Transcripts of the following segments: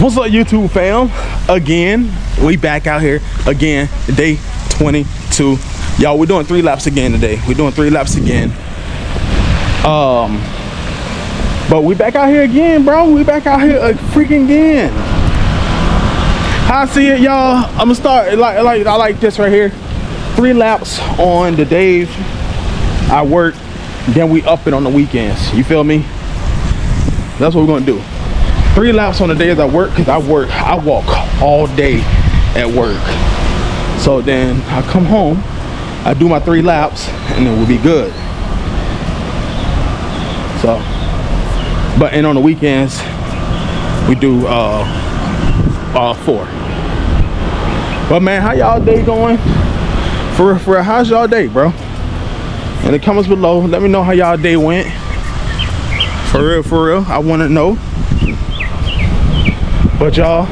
What's up, YouTube fam? Again, we back out here again, day 22. Y'all, we're doing 3 laps again today. We're doing 3 laps again. But we back out here again, bro. We back out here freaking again. How I see it, y'all, I'm gonna start I like this right here. 3 laps on the days I work, then we up it on the weekends. You feel me? That's what we're gonna do. 3 laps on the days I work, because I walk all day at work. So then I come home, I do my 3 laps, and then we'll be good. So, and on the weekends, we do 4. But man, how y'all day going? For real, how's y'all day, bro? In the comments below, let me know how y'all day went. For real, I wanna know. But y'all,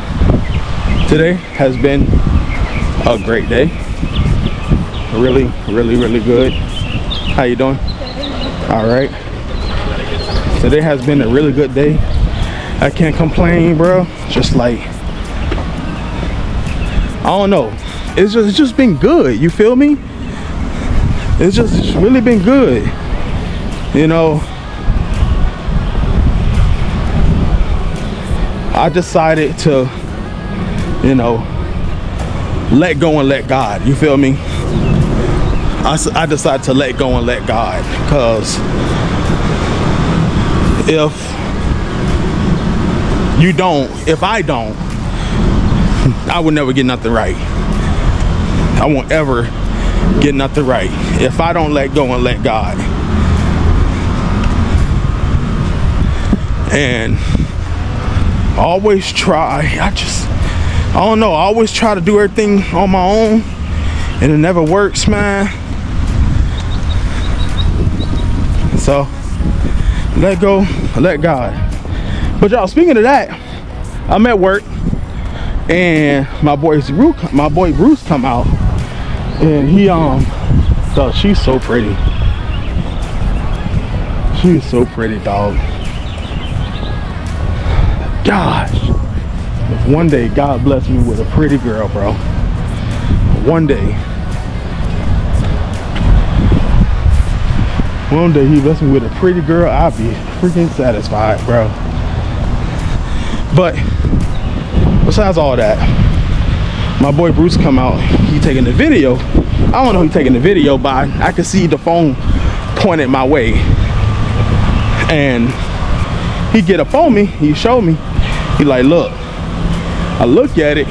today has been a great day. Really good. How you doing? All right. Today has been a really good day. I can't complain, bro. Just like, I don't know. It's just been good. You feel me? It's really been good. You know, I decided to, you know, let go and let God. You feel me? I decided to let go and let God, because if I don't, I would never get nothing right. I won't ever get nothing right if I don't let go and let God. And I always try, I don't know, I always try to do everything on my own, and it never works, man. So let go, let God. But y'all, speaking of that, I'm at work, and my boy Bruce come out, and he so she's so pretty. She's so pretty, dog. Gosh, if one day God bless me with a pretty girl, bro. One day he bless me with a pretty girl, I'll be freaking satisfied, bro. But besides all that, my boy Bruce come out, he taking the video. I don't know who taking the video, but I could see the phone pointed my way, and he get up on me, he showed me, he like, look. I look at it,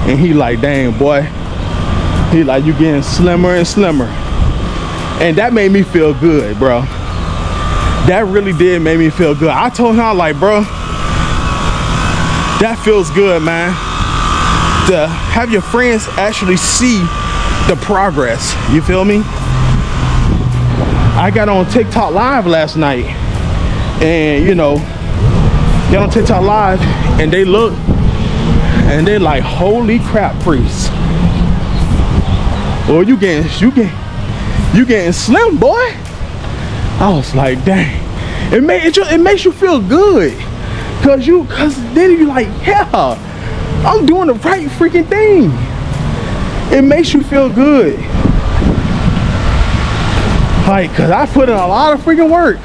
and he like, dang, boy. He like, you getting slimmer and slimmer. And that made me feel good, bro. That really did make me feel good. I told him, like, bro, that feels good, man. To have your friends actually see the progress. You feel me? I got on TikTok live last night, and you know, got on TikTok live, and they look, and they like, holy crap, Priest. Well, you getting slim, boy. I was like, dang. It makes you feel good, cause then you like, yeah, I'm doing the right freaking thing. It makes you feel good. Like, cause I put in a lot of freaking work.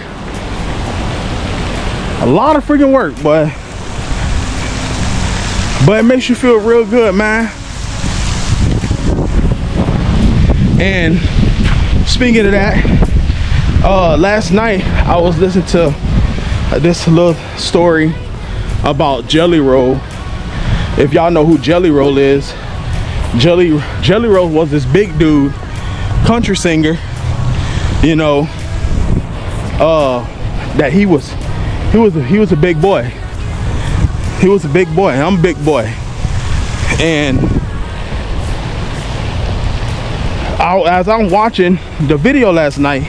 But it makes you feel real good, man. And speaking of that, last night I was listening to this little story about Jelly Roll. If y'all know who Jelly Roll is, Jelly Roll was this big dude, country singer. You know, that he was a big boy. He was a big boy. I'm a big boy. And as I'm watching the video last night,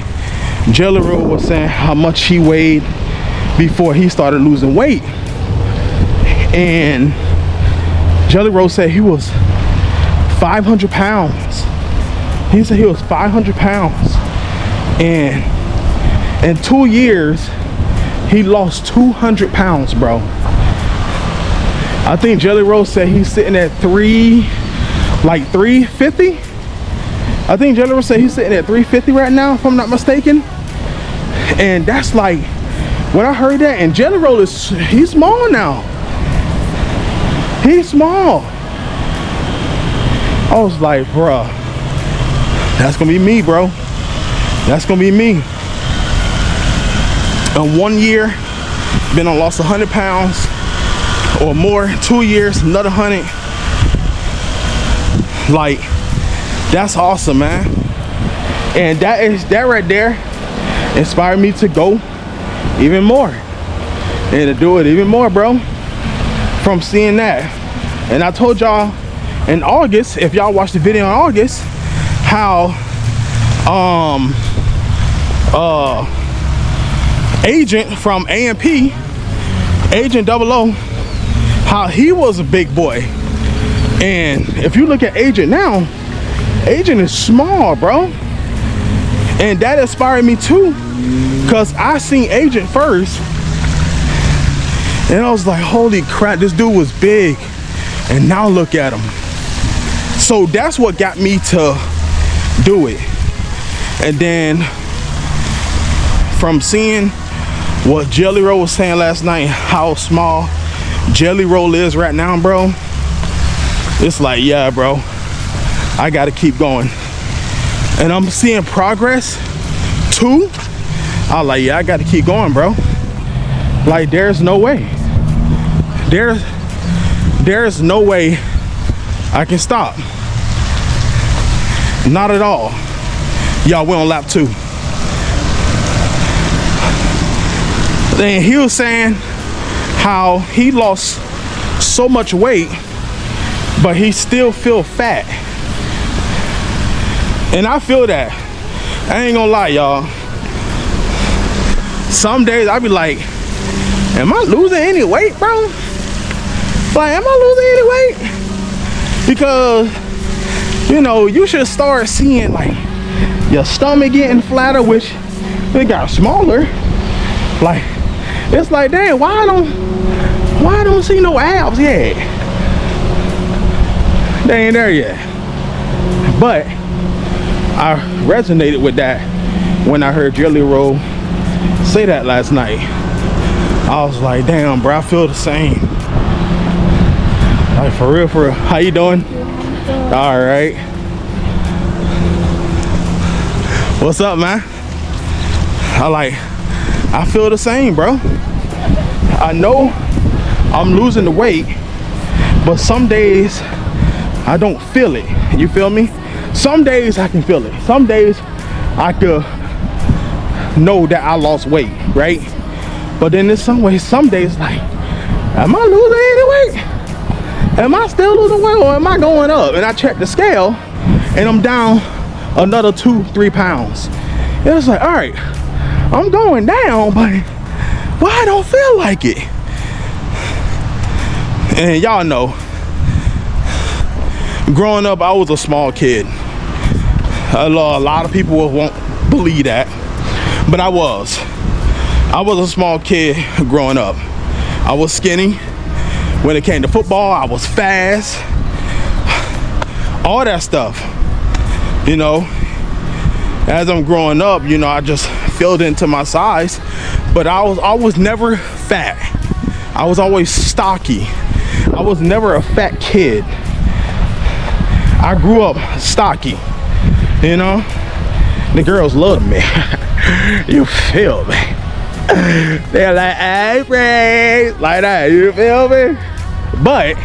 Jelly Roll was saying how much he weighed before he started losing weight. And Jelly Roll said he was 500 pounds. He said he was 500 pounds. And in 2 years, he lost 200 pounds, bro. I think Jelly Roll said he's sitting at 350. I think Jelly Roll said he's sitting at 350 right now, if I'm not mistaken. And that's like, when I heard that, and Jelly Roll he's small now. He's small. I was like, bruh, that's gonna be me, bro. That's gonna be me. In 1 year, been on lost 100 pounds or more. 2 years, another 100. Like, that's awesome, man. And that right there inspired me to go even more and to do it even more, bro, from seeing that. And I told y'all in August, if y'all watched the video in August, how Agent from A&P, Agent 00, how he was a big boy. And if you look at Agent now, Agent is small, bro. And that inspired me too, because I seen Agent first and I was like, holy crap, this dude was big, and now look at him. So that's what got me to do it. And then from seeing what Jelly Roll was saying last night, how small Jelly Roll is right now, bro, it's like, yeah, bro, I gotta keep going. And I'm seeing progress too. I was like, yeah, I gotta keep going, bro. Like, there's no way. There's no way I can stop. Not at all. Y'all, we're on lap 2. Then he was saying how he lost so much weight, but he still feel fat. And I feel that. I ain't gonna lie, y'all. Some days I be like, am I losing any weight, bro? Like, am I losing any weight? Because, you know, you should start seeing like your stomach getting flatter, which it got smaller. Like, it's like, damn, why I don't see no abs yet? They ain't there yet. But I resonated with that when I heard Jelly Roll say that last night. I was like, damn, bro, I feel the same. Like, for real, for real. How you doing? All right. What's up, man? I feel the same, bro. I know I'm losing the weight, but some days I don't feel it. You feel me? Some days I can feel it. Some days I could know that I lost weight, right? But then in some ways, some days, like, am I losing any weight? Am I still losing weight, or am I going up? And I check the scale and I'm down another 2-3 pounds. And it's like, all right, I'm going down, but why I don't feel like it? And y'all know, growing up, I was a small kid. A lot of people won't believe that, but I was a small kid growing up. I was skinny. When it came to football, I was fast. All that stuff, you know. As I'm growing up, you know, I just filled into my size, but I was never fat. I was always stocky. I was never a fat kid. I grew up stocky, you know. The girls loved me. You feel me? They're like, hey, Ray, like that, you feel me? But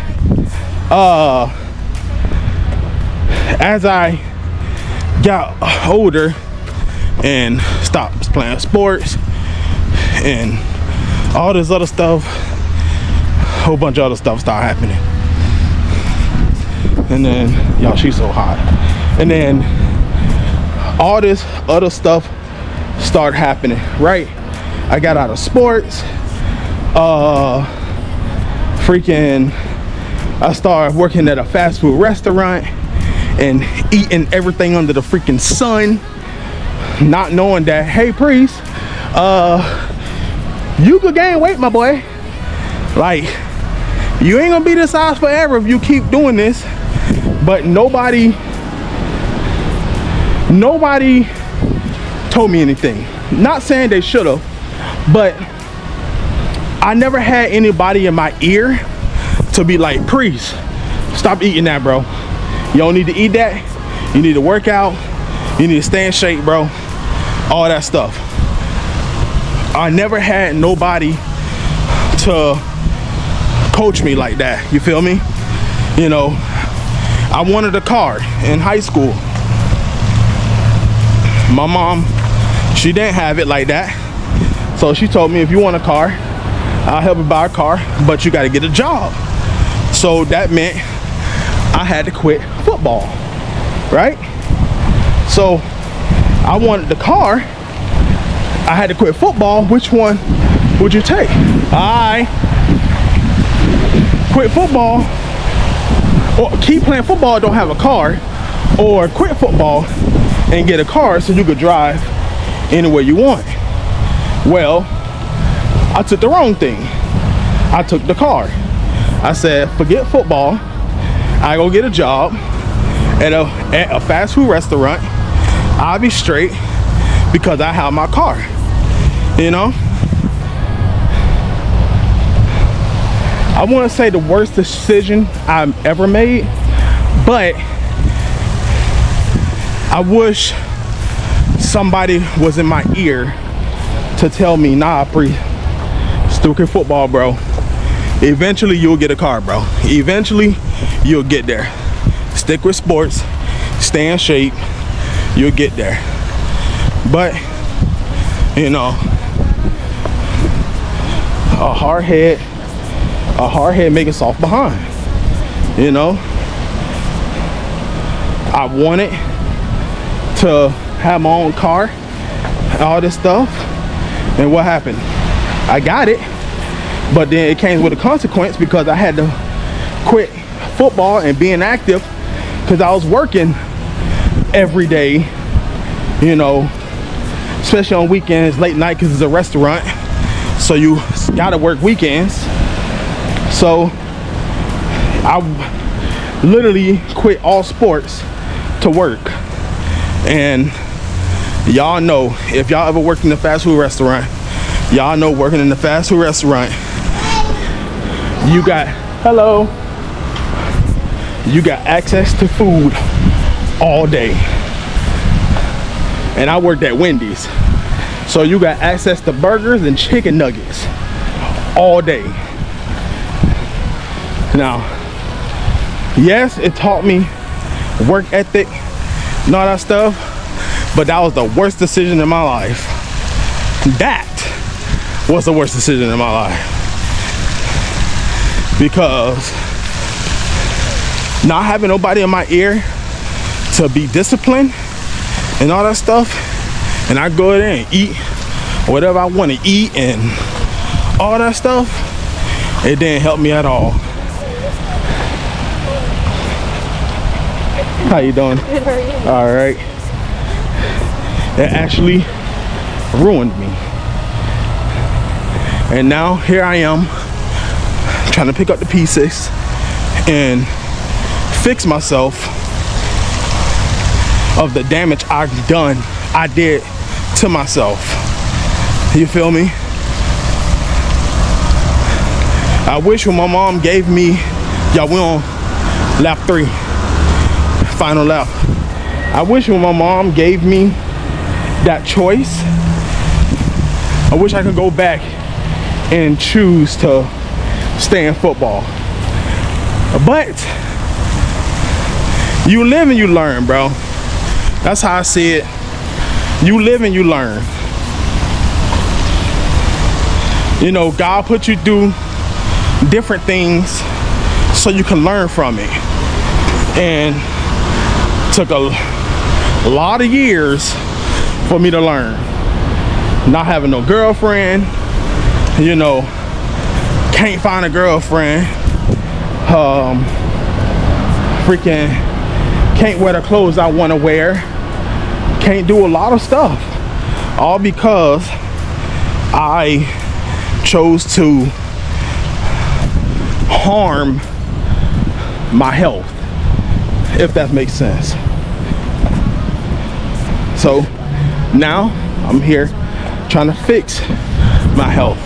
as I got older and stopped playing sports and all this other stuff, a whole bunch of other stuff started happening. And then, y'all, she's so hot. And then all this other stuff started happening, right? I got out of sports. I started working at a fast food restaurant and eating everything under the freaking sun, not knowing that, hey, Priest, you could gain weight, my boy. Like, You ain't gonna be this size forever if you keep doing this. But nobody told me anything. Not saying they should have, but I never had anybody in my ear to be like, Priest, stop eating that, bro. You don't need to eat that. You need to work out. You need to stay in shape, bro. All that stuff. I never had nobody to coach me like that. You feel me? You know, I wanted a car in high school. My mom, she didn't have it like that. So she told me, if you want a car, I'll help you buy a car, but you got to get a job. So that meant I had to quit football, right? So I wanted the car. I had to quit football. Which one would you take? I quit football, or keep playing football, don't have a car, or quit football and get a car so you could drive anywhere you want. Well, I took the wrong thing. I took the car. I said, forget football. I go get a job at a fast food restaurant. I'll be straight because I have my car, you know? I want to say the worst decision I've ever made, but I wish somebody was in my ear to tell me, nah, stupid football, bro. Eventually you'll get a car, bro. Eventually you'll get there. Stick with sports, stay in shape, you'll get there. But, you know, a hard head make a soft behind. You know, I wanted to have my own car, all this stuff, and what happened? I got it, but then it came with a consequence because I had to quit football and being active because I was working every day, you know, especially on weekends, late night, because it's a restaurant, so you gotta work weekends. So I literally quit all sports to work. And y'all know, if y'all ever worked in a fast food restaurant, y'all know working in the fast food restaurant, you got access to food all day. And I worked at Wendy's, so you got access to burgers and chicken nuggets all day. Now, yes, it taught me work ethic and all that stuff, but that was the worst decision in my life. That was the worst decision in my life, because not having nobody in my ear to be disciplined and all that stuff, and I go there and eat whatever I want to eat and all that stuff, it didn't help me at all. How you doing? Good, how are you? All right. It actually ruined me. And now here I am trying to pick up the pieces and fix myself of the damage I did to myself. You feel me? I wish when my mom gave me, y'all, we on lap 3. Final lap. I wish when my mom gave me that choice, I wish I could go back and choose to stay in football. But you live and you learn, bro. That's how I see it. You live and you learn. You know, God put you through different things so you can learn from it. And took a lot of years for me to learn. Not having no girlfriend, you know, can't find a girlfriend, freaking can't wear the clothes I want to wear, can't do a lot of stuff, all because I chose to harm my health, if that makes sense. So now I'm here trying to fix my health,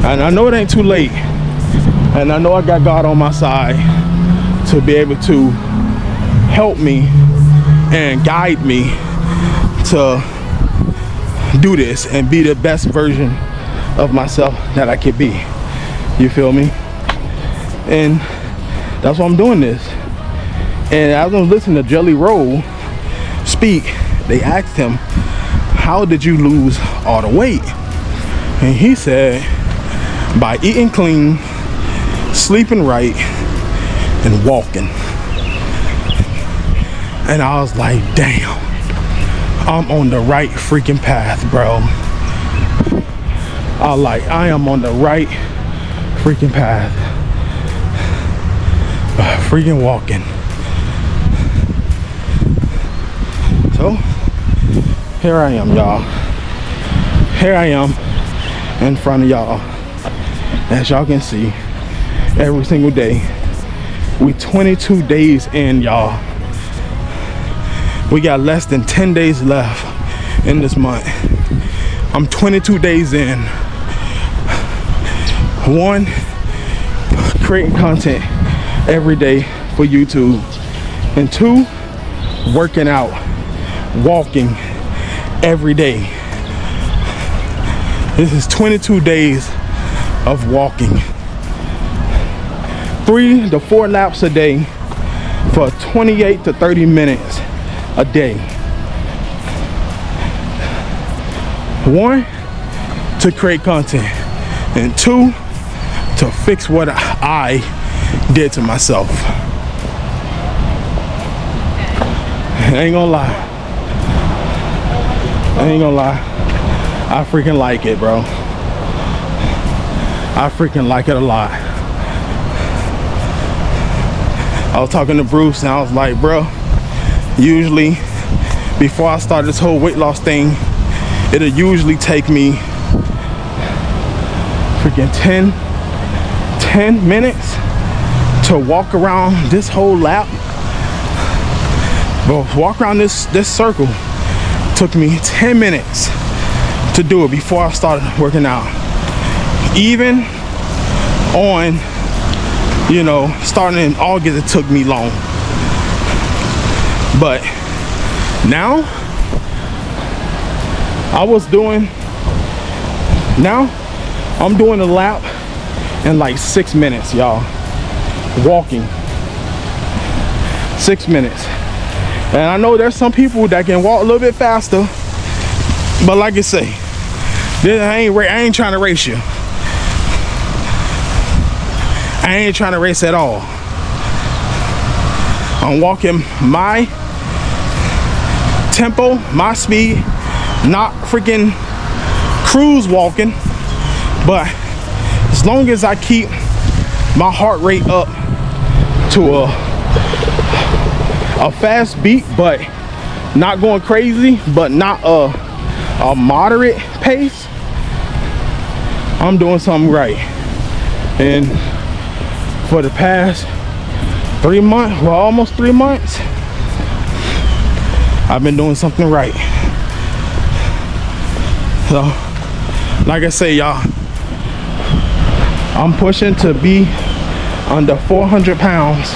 and I know it ain't too late, and I know I got God on my side to be able to help me and guide me to do this and be the best version of myself that I could be. You feel me? And that's why I'm doing this. And as I was listening to Jelly Roll speak, they asked him, how did you lose all the weight? And he said, by eating clean, sleeping right, and walking. And I was like, damn, I'm on the right freaking path, bro. I am on the right freaking path. Freaking walking. So here I am, y'all. Here I am in front of y'all. As y'all can see, every single day. We 22 days in, y'all. We got less than 10 days left in this month. I'm 22 days in. 1, creating content every day for YouTube. And 2, working out, walking every day. This is 22 days of walking. 3 to 4 laps a day for 28 to 30 minutes a day. 1, to create content, and 2, to fix what I did to myself. I ain't gonna lie. I freaking like it, bro. I freaking like it a lot. I was talking to Bruce and I was like, bro, usually before I start this whole weight loss thing, it'll usually take me freaking 10 minutes to walk around this whole lap. But walk around this circle took me 10 minutes to do it before I started working out. Even on, you know, starting in August, it took me long. But now I'm doing a lap in like 6 minutes, y'all. Walking 6 minutes. And I know there's some people that can walk a little bit faster, but like I say, I ain't trying to race you. I ain't trying to race at all. I'm walking my tempo, my speed, not freaking cruise walking, but as long as I keep my heart rate up to a fast beat, but not going crazy, but not a moderate pace, I'm doing something right. And for the past 3 months, well, almost 3 months, I've been doing something right. So like I say, y'all, I'm pushing to be under 400 pounds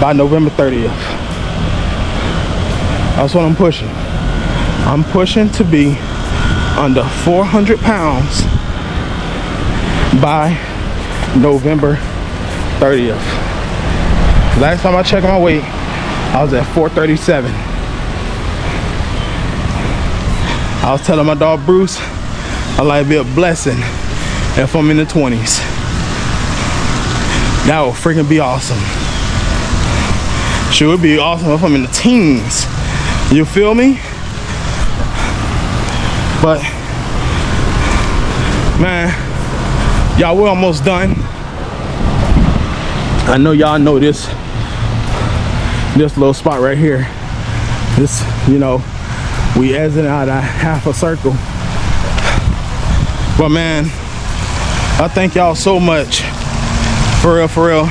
by November 30th. That's what I'm pushing. I'm pushing to be under 400 pounds by November 30th. Last time I checked my weight, I was at 437. I was telling my dog Bruce, I like to be a blessing if I'm in the 20s. That would freaking be awesome. Sure, it would be awesome if I'm in the teens. You feel me? But man, y'all, we're almost done. I know y'all know this little spot right here. This, you know, we exit out a half a circle. But man, I thank y'all so much. For real, for real.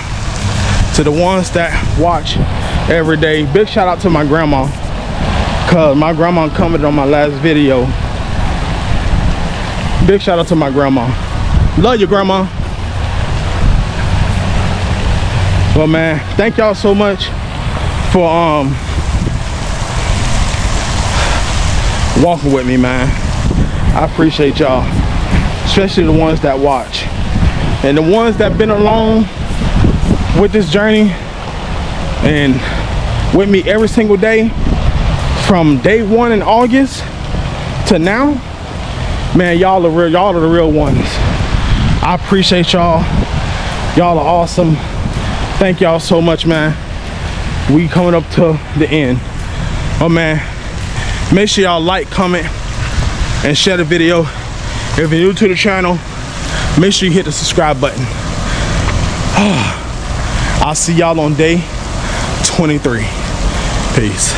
To the ones that watch every day. Big shout out to my grandma. Cause my grandma commented on my last video. Big shout out to my grandma. Love you, grandma. Well, man, thank y'all so much for walking with me, man. I appreciate y'all, especially the ones that watch and the ones that been along with this journey and with me every single day from day one in August to now. Man, y'all are real. Y'all are the real ones. I appreciate y'all. Y'all are awesome. Thank y'all so much, man. We coming up to the end. Oh man, make sure y'all like, comment, and share the video. If you're new to the channel, make sure you hit the subscribe button. I'll see y'all on day 23. Peace.